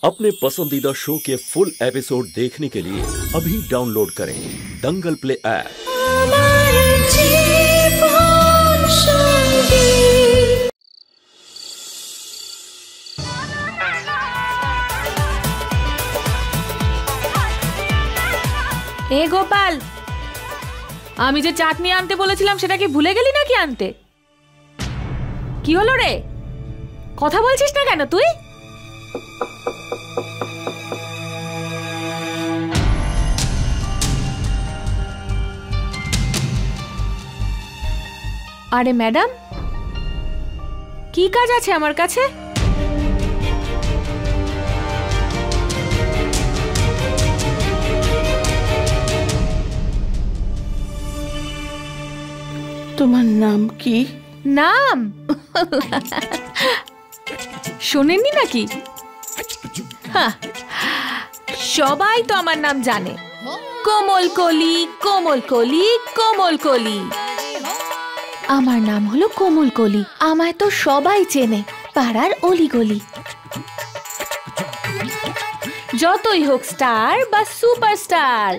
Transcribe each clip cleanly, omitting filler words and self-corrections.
अपने पसंदीदा शो के फुल एपिसोड देखने के लिए अभी डाउनलोड करें दंगल प्ले ऐप। ए गोपाल, আমি যে চাটনি আনতে বলেছিলাম সেটা কি ভুলে গেলি নাকি আনতে? কি হলো রে, কথা বলছিস না কেন তুই? আরে ম্যাডাম, কি কাজ আছে আমার কাছে? তোমার নাম কি? নাম শোনেননি নাকি? সবাই তো আমার নাম জানে, কোমল কলি, কোমল কলি, কোমল কলি। আমার নাম হলো কোমল কলি, আমায় তো সবাই চেনে পাড়ার অলিগলি। যতই হোক স্টার বা সুপারস্টার,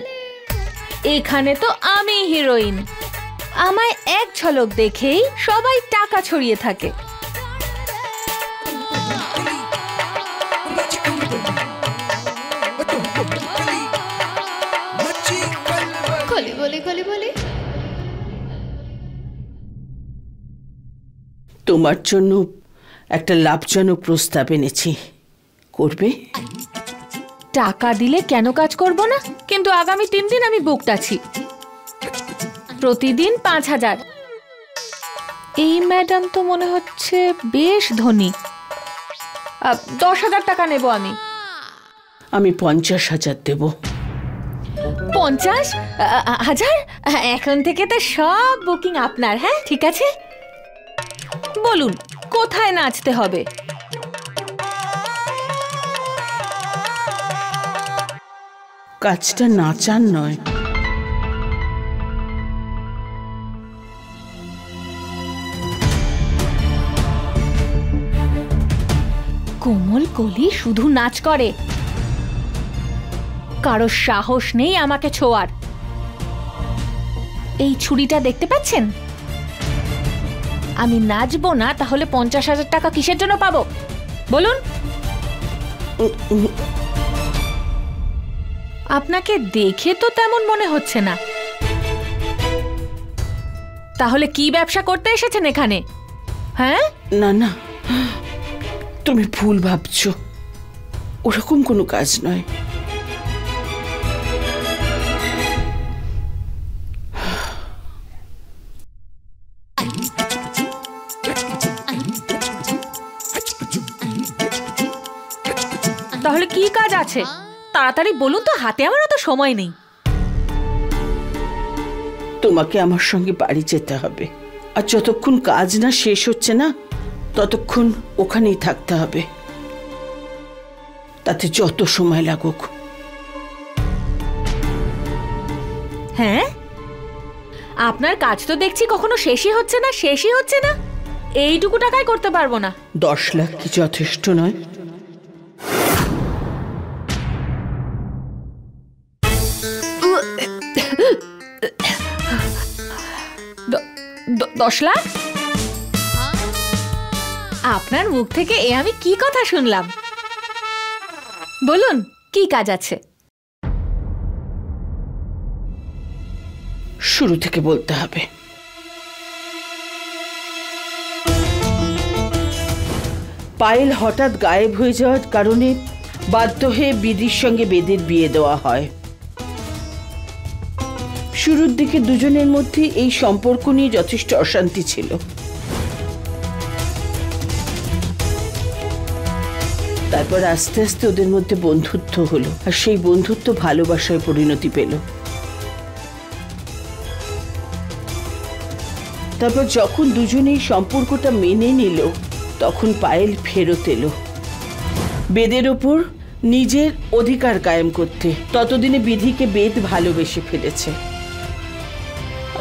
এখানে তো আমি হিরোইন। আমায় এক ঝলক দেখেই সবাই টাকা ছড়িয়ে থাকে। তোমার জন্য একটা লাভজনক প্রস্তাব এনেছি, করবে? টাকা দিলে কেন কাজ করব না, কিন্তু আগামী 3 দিন আমি বুকড আছি, প্রতিদিন 5000। এই ম্যাডাম তো মনে হচ্ছে বেশ ধনী। 10,000 টাকা নেব আমি। আমি 50,000 দেব। 50,000? এখন থেকে তো সব বুকিং আপনার। হ্যাঁ ঠিক আছে, বলুন কোথায় নাচতে হবে? কাজটা নাচার নয়, কোমল কলি শুধু নাচ করে, কারো সাহস নেই আমাকে ছোঁয়ার। এই ছুরিটা দেখতে পাচ্ছেন? আমি নাচবো না তাহলে 50,000 টাকা কিসের জন্য পাবো বলুন? আপনাকে দেখে তো তেমন মনে হচ্ছে না। তাহলে কি ব্যবসা করতে এসেছেন এখানে? হ্যাঁ না না, তুমি ভুল ভাবছো, ওরকম কোনো কাজ নয়। তাহলে কি কাজ আছে তাড়াতাড়ি বলুন তো, হাতে আমার অত সময় নেই। তোমাকে আমার সঙ্গে বাড়ি যেতে হবে, আর যতক্ষণ কাজ না শেষ হচ্ছে না ততক্ষণ ওখানেই থাকতে হবে, তাতে যত সময় লাগুক। হ্যাঁ, আপনার কাজ তো দেখছি কখনো শেষই হচ্ছে না, শেষই হচ্ছে না। এইটুকু টাকায় করতে পারবো না। 10 লাখ কি যথেষ্ট নয়? দশ লাখ? আপনার মুখ থেকে এ আমি কি কথা শুনলাম? বলুন কি কাজ আছে? শুরু থেকে বলতে হবে। পায়েল হঠাৎ গায়েব হয়ে যাওয়ার কারণে বাধ্য হয়ে বিধির সঙ্গে বেদের বিয়ে দেওয়া হয়। শুরুর দিকে দুজনের মধ্যে এই সম্পর্ক নিয়ে যথেষ্ট অশান্তি ছিল। তারপর আস্তে আস্তে ওদের মধ্যে বন্ধুত্ব হলো, আর সেই বন্ধুত্ব ভালোবাসায় পরিণতি পেল। তারপর যখন দুজনেই সম্পর্কটা মেনে নিল, তখন পায়েল ফেরত এলো বেদের ওপর নিজের অধিকার কায়েম করতে। ততদিনে বিধিকে বেদ ভালোবেসে ফেলেছে,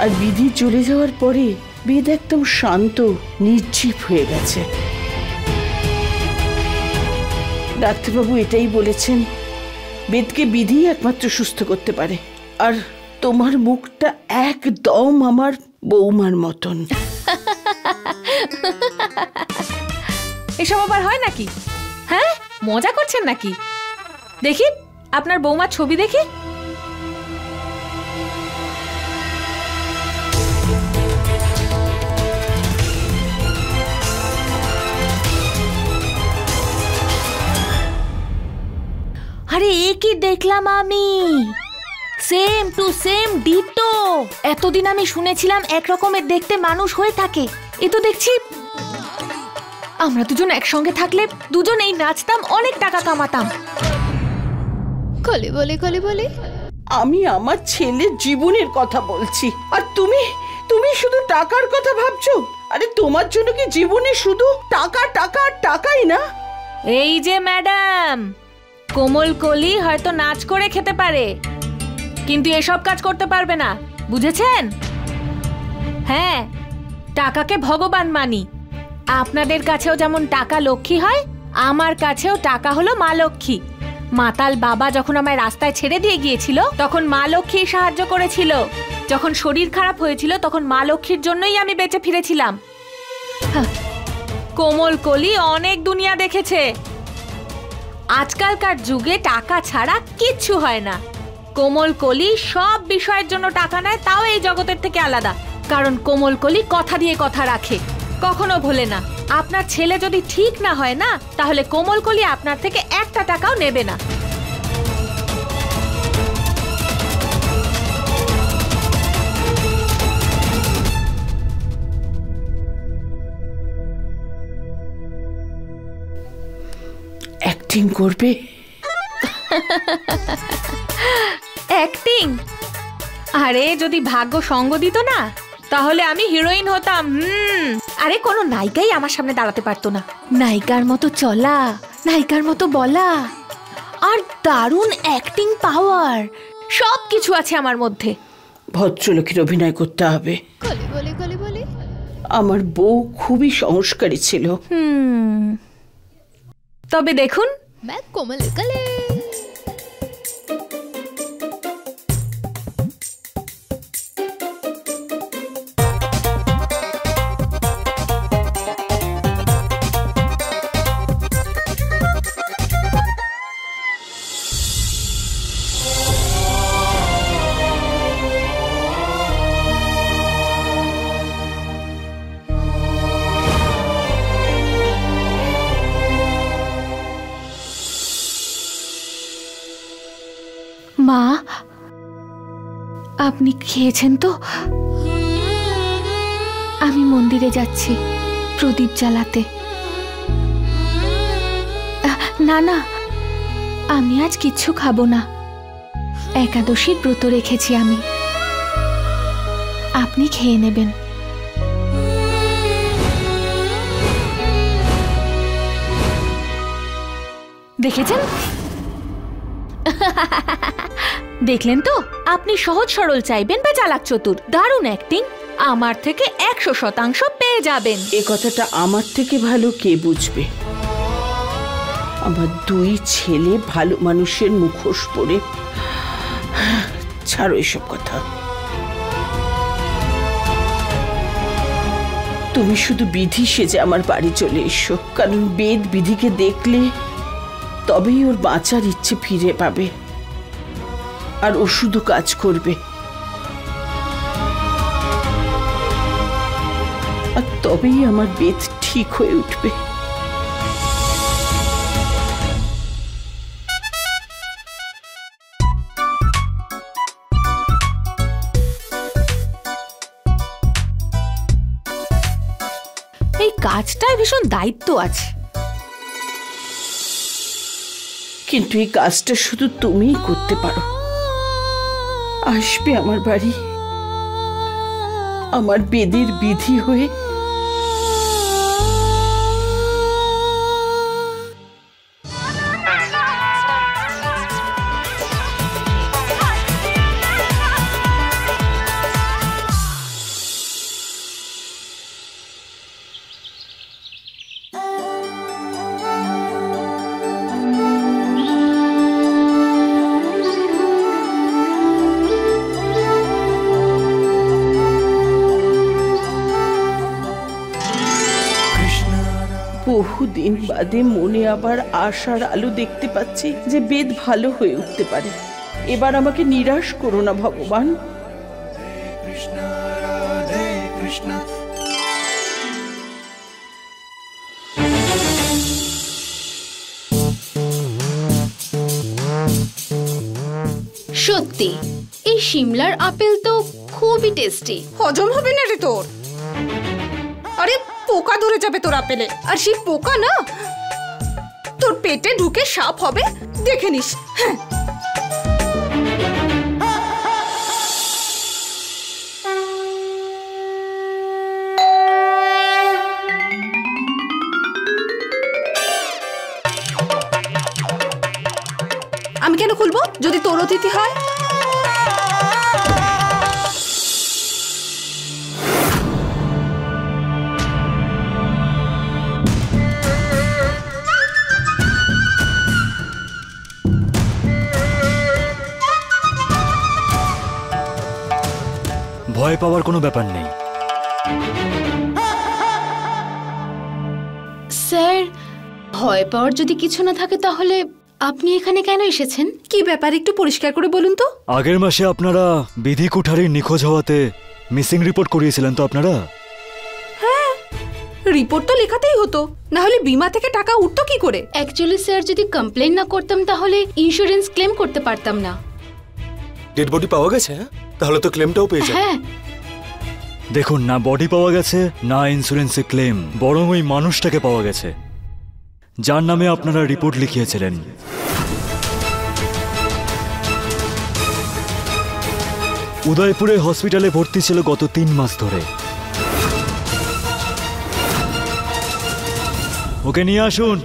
আর বিধি চলে যাওয়ার পরে বেদ একদম শান্ত নির্জীব হয়ে গেছে। ডাক্তারবাবু এটাই বলেছেন, বেদকে বিধি একমাত্র সুস্থ করতে পারে। আর তোমার মুখটা একদম আমার বৌমার মতন। এসব আবার হয় নাকি? হ্যাঁ, মজা করছেন নাকি? দেখি আপনার বৌমার ছবি দেখি। আরে এ কি দেখলাম আমি, সেম টু সেম ডিটো। এতদিন আমি শুনেছিলাম এক রকমের দেখতে মানুষ হয়ে থাকে, এ তো দেখছি আমরা দুজন একসঙ্গে থাকলে দুজনেই নাচতাম, অনেক টাকা কামাতাম। কলি বলি কলি বলি, আমি আমার ছেলের জীবনের কথা বলছি, আর তুমি তুমি শুধু টাকার কথা ভাবছো। আরে তোমার জন্য কি জীবনে শুধু টাকা টাকা টাকাই না? এই যে ম্যাডাম, কোমল কলি হয়তো নাচ করে খেতে পারে, কিন্তু এসব কাজ করতে পারবে না, বুঝেছেন? হ্যাঁ, টাকাকে ভগবান মানি। আপনাদের কাছেও যেমন টাকা লক্ষ্মী হয়, আমার কাছেও টাকা হলো মা লক্ষ্মী। মাতাল বাবা যখন আমায় রাস্তায় ছেড়ে দিয়ে গিয়েছিল, তখন মা লক্ষ্মী সাহায্য করেছিল। যখন শরীর খারাপ হয়েছিল, তখন মা লক্ষ্মীর জন্যই আমি বেঁচে ফিরেছিলাম। কোমল কলি অনেক দুনিয়া দেখেছে। আজকালকার যুগে টাকা ছাড়া কিচ্ছু হয় না। কোমল কলি সব বিষয়ের জন্য টাকা নেয়, তাও এই জগতের থেকে আলাদা। কারণ কোমল কলি কথা দিয়ে কথা রাখে, কখনো ভোলে না। আপনার ছেলে যদি ঠিক না হয় না, তাহলে কোমল কলি আপনার থেকে একটা টাকাও নেবে না। অ্যাক্টিং করবে? অ্যাক্টিং? আরে যদি ভাগ্য সঙ্গ দিত না, তাহলে আমি হিরোইন হতাম। আরে কোনো নায়িকাই আমার সামনে দাঁড়াতে পারতো না। নায়িকার মতো চলা, নায়িকার মতো বলা, আর দারুণ অ্যাক্টিং পাওয়ার, সব কিছু আছে আমার মধ্যে। ভদ্রলোকের অভিনয় করতে হবে। কলি বলি কলি বলি, আমার বউ খুবই সংস্কারী ছিল। তবে দেখুন, मैं कोमल कले। মা, আপনি খেয়েছেন তো? আমি মন্দিরে যাচ্ছি প্রদীপ জ্বালাতে। না না, আমি আজ কিচ্ছু খাবো না। একাদশীর ব্রত রেখেছি আমি, আপনি খেয়ে নেবেন। দেখেছেন? দেখলেন তো, আপনি সহজ সরল চাইবেন বা চালাক চতুর। দারুণ অ্যাক্টিং, আমার থেকে 100% পেয়ে যাবেন। এ কথাটা আমার থেকে ভালো কে বুঝবে? আমার দুই ছেলে ভালো মানুষের মুখোশ পরে। ছাড়ো এসব কথা। তুমি শুধু বিধি সেজে আমার বাড়ি চলে এসো, কারণ বেদ বিধিকে দেখলে তবেই ওর বাঁচার ইচ্ছে ফিরে পাবে, আর ও শুধু কাজ করবে। আর তবেই আমার বেদ ঠিক হয়ে উঠবে। এই কাজটায় ভীষণ দায়িত্ব আছে, কিন্তু এই কাজটা শুধু তুমিই করতে পারো। আসবে আমার বাড়ি, আমার বেদের বিধি হয়ে। বাদে মনে আবার আশার আলো দেখতে পাচ্ছি যে বেদ ভালো হয়ে উঠতে পারে। এবার আমাকে নিরাশ করো না ভগবান। সত্যি এই সিমলার আপেল তো খুবই টেস্টি। হজম হবে না রে তোর। আরে পোকা ধরে যাবে তোর আপেলে, আর সেই পোকা না তোর পেটে ঢুকে সাপ হবে, দেখে নিস। হ্যাঁ আমি কেন খুলবো যদি তোর অতিথি হয়? ভয় পাওয়ার কোনো ব্যাপার নেই। স্যার, ভয় পাওয়ার যদি কিছু না থাকে তাহলে আপনি এখানে কেন এসেছেন? কি ব্যাপার একটু পরিষ্কার করে বলুন তো। আগের মাসে আপনারা বিধি কুঠারির নিখোঁজ হওয়াতে মিসিং রিপোর্ট করিয়েছিলেন তো আপনারা? হ্যাঁ, রিপোর্ট তো লেখাতেই হতো, না হলে বিমা থেকে টাকা উঠতো কি করে? অ্যাকচুয়ালি স্যার, যদি কমপ্লেন না করতাম তাহলে ইন্স্যুরেন্স ক্লেম করতে পারতাম না। ডেড বডি পাওয়া গেছে? তাহলে তো ক্লেমটাও পেয়ে যাবে। হ্যাঁ, দেখুন, না বডি পাওয়া গেছে না ইন্স্যুরেন্সে ক্লেম, বরং ওই মানুষটাকে পাওয়া গেছে যার নামে আপনারা রিপোর্ট লিখিয়েছিলেন। উদয়পুরে হসপিটালে ভর্তি ছিল গত 3 মাস ধরে। ওকে নিয়ে আসুন।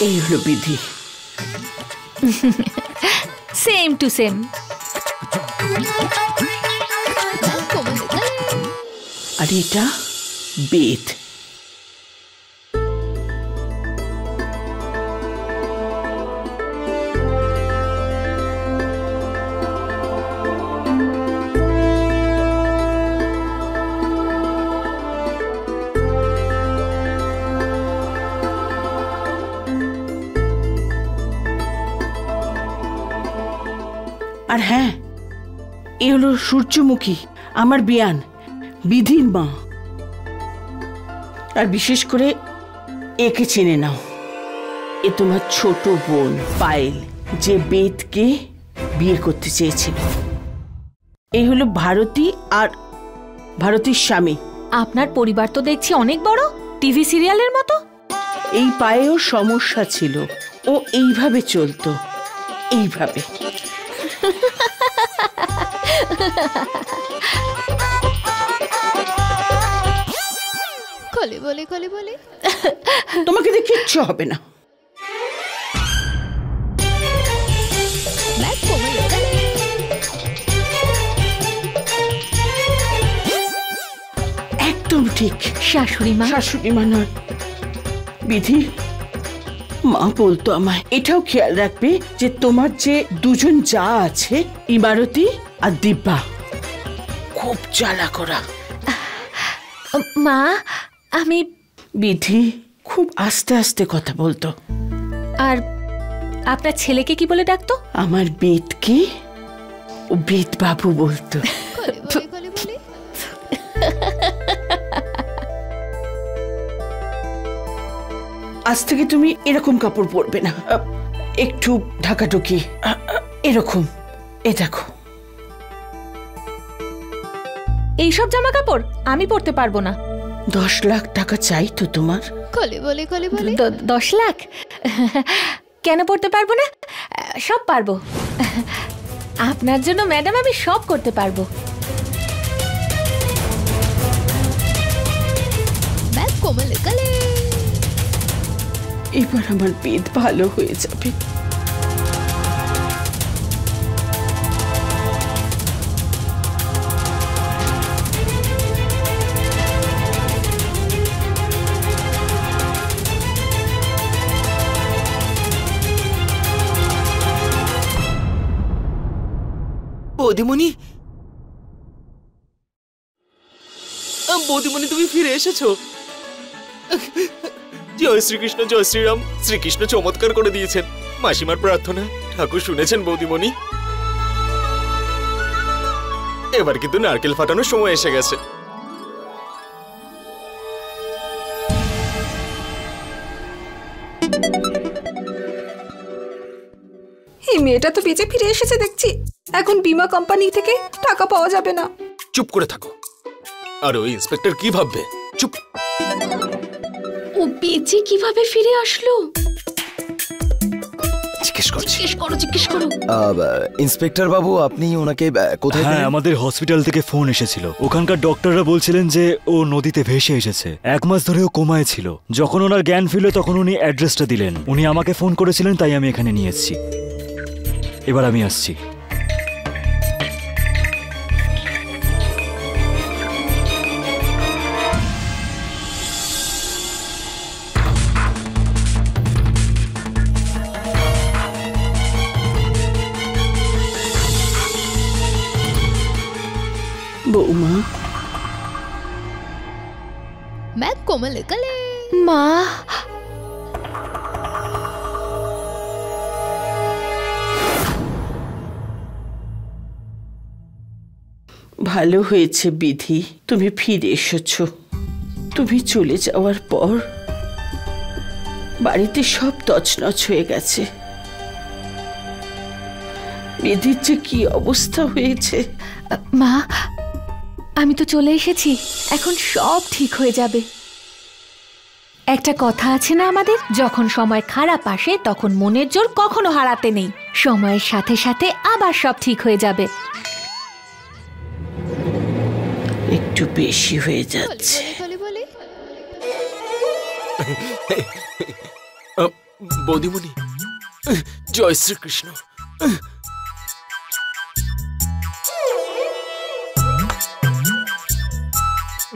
এই হলো বিধি। Same to same. আর এটা বেদ। আর হ্যাঁ, এ হলো সূর্যমুখী, আমার বিয়ান, বিধির মা। আর বিশেষ করে একে চিনে নাও, এ তোমার ছোট বোন পায়েল, যে বেদকে বিয়ে করতে চেয়েছিল। এই হলো ভারতী আর ভারতীর স্বামী। আপনার পরিবার তো দেখছি অনেক বড়, টিভি সিরিয়ালের মতো। এই পায়েও সমস্যা ছিল, ও এইভাবে চলতো, এইভাবে। কলে বলে কলে বলে। তোমাকে দিয়ে কিচ্ছু হবে না। একদম ঠিক। শাশুড়ি মা, শাশুড়ি মা নয়, বিধি মা বলতো আমায় এটাও খেয়াল রাখবে যে তোমার যে দুজন যা আছে, ইমারতি আর দিব্যা, খুব চালাক ওরা। মা, আমি বিধি খুব আস্তে আস্তে কথা বলতো। আর আপনার ছেলেকে কি বলে ডাকতো? আমার বেদকে ও বেদ বাবু বলতো। আজ থেকে তুমি এরকম কাপড় পরবে না, একটু ঢাকাঢুকি এরকম। এ দেখো, এইসব জামা কাপড় আমি পরতে পারবো না। 10 লাখ টাকা চাই তো তোমার? 10 লাখ? কেন পড়তে পারবো না? সব পারবো। আপনার জন্য ম্যাডাম আমি সব করতে পারবো। এবার আমার পেট ভালো হয়ে যাবে। বৌদিমণি, বৌদিমণি তুমি ফিরে এসেছো। জয় শ্রীকৃষ্ণ, জয় শ্রীরাম। শ্রীকৃষ্ণ চমৎকার করে দিয়েছেন। মাসিমার প্রার্থনা ঠাকুর শুনেছেন বৌদিমণি। এবার কিন্তু নারকেল ফাটানোর সময় এসে গেছে। এই মেয়েটা তো বেঁচে ফিরে এসেছে দেখছি। এখন বীমা কোম্পানি থেকে টাকা পাওয়া যাবে না। চুপ করে থাকো। আর ওই ইন্সপেক্টর কি ভাববে? চুপ। ও বেঁচে কিভাবে ফিরে আসলো? জিজ্ঞেস করো। ইন্সপেক্টর বাবু, আপনি ওনাকে কোথায়? হ্যাঁ, আমাদের হসপিটাল থেকে ফোন এসেছিল। ওখানকার ডক্টররা বলছিলেন যে ও নদীতে ভেসে এসেছে। 1 মাস ধরে ও কোমায় ছিল। যখন ওনার জ্ঞান ফিরল তখন উনি অ্যাড্রেসটা দিলেন। উনি আমাকে ফোন করেছিলেন, তাই আমি এখানে নিয়ে এসেছি। এবার আমি আসছি। বৌমা, মা, ভালো হয়েছে বিধি, তুমি ফিরে এসেছো। তুমি চলে যাওয়ার পর বাড়িতে সব তছনছ হয়ে গেছে। বিধির যে কি অবস্থা হয়েছে। মা, আমি তো চলে এসেছি। এখন সব ঠিক হয়ে যাবে। একটা কথা আছে না আমাদের, যখন সময় খারাপ আসে তখন মনের জোর কখনো হারাতে নেই। সময়ের সাথে সাথে আবার সব ঠিক হয়ে যাবে। একটু বেশি হয়ে যাচ্ছে। বৌদিমণি, জয় শ্রীকৃষ্ণ।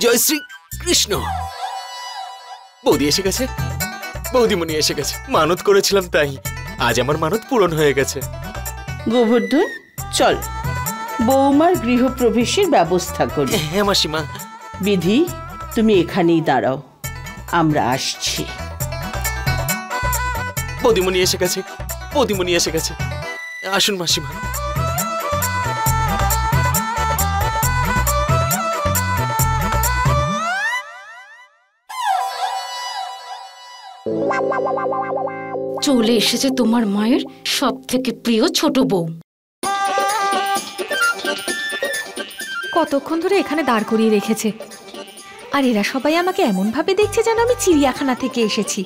জয় শ্রীকৃষ্ণ। বৌদি এসে গেছে, বৌদিমণি এসে গেছে। মানত করেছিলাম তাই আজ আমার মানত পূরণ হয়ে গেছে। গোবর্ধন, চল বৌমার গৃহপ্রবেশের ব্যবস্থা করি। হ্যাঁ মাসিমা। বিধি, তুমি এখানেই দাঁড়াও, আমরা আসছি। বৌদিমণি এসে গেছে, বৌদিমণি এসে গেছে। আসুন মাসিমা। চলে এসেছে তোমার মায়ের সব থেকে প্রিয় ছোট বউ। কতক্ষণ ধরে এখানে দাঁড় করিয়ে রেখেছে, আর এরা সবাই আমাকে এমন ভাবে দেখছে যেন আমি চিড়িয়াখানা থেকে এসেছি।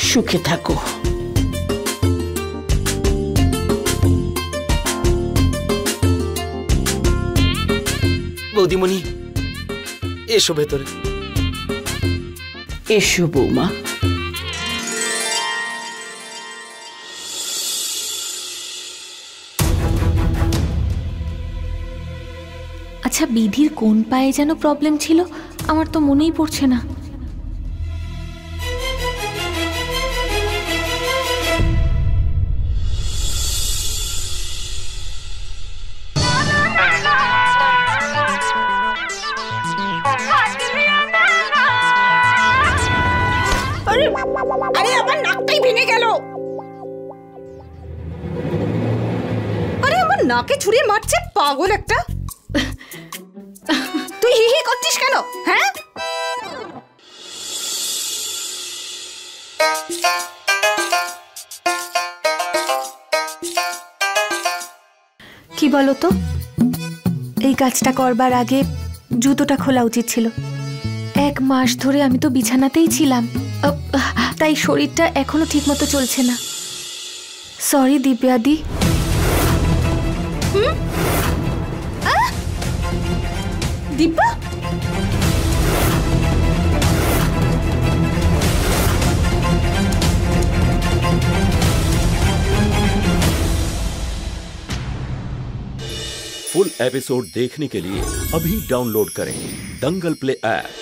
সুখে থাকো। বৌদিমণি এসো ভেতরে। এসো বৌমা। আচ্ছা, বিধির কোন পায়ে যেন প্রবলেম ছিল, আমার তো মনেই পড়ছে না। আরে আরে আমার নাকটাই ভেঙে গেল। আরে আমার নাকে ছুরি মারছে পাগল একটা। তুই হি হি করছিস কেন? হ্যাঁ, কি বলো তো, এই কাজটা করবার আগে জুতোটা খোলা উচিত ছিল। 1 মাস ধরে আমি তো বিছানাতেই ছিলাম, তাই শরীরটা এখনো ঠিকমতো চলছে না। সরি দিব্যাদি। দিব্যা, फुल एपिसोड देखने के लिए अभी डाउनलोड करें दंगल प्ले ऐप।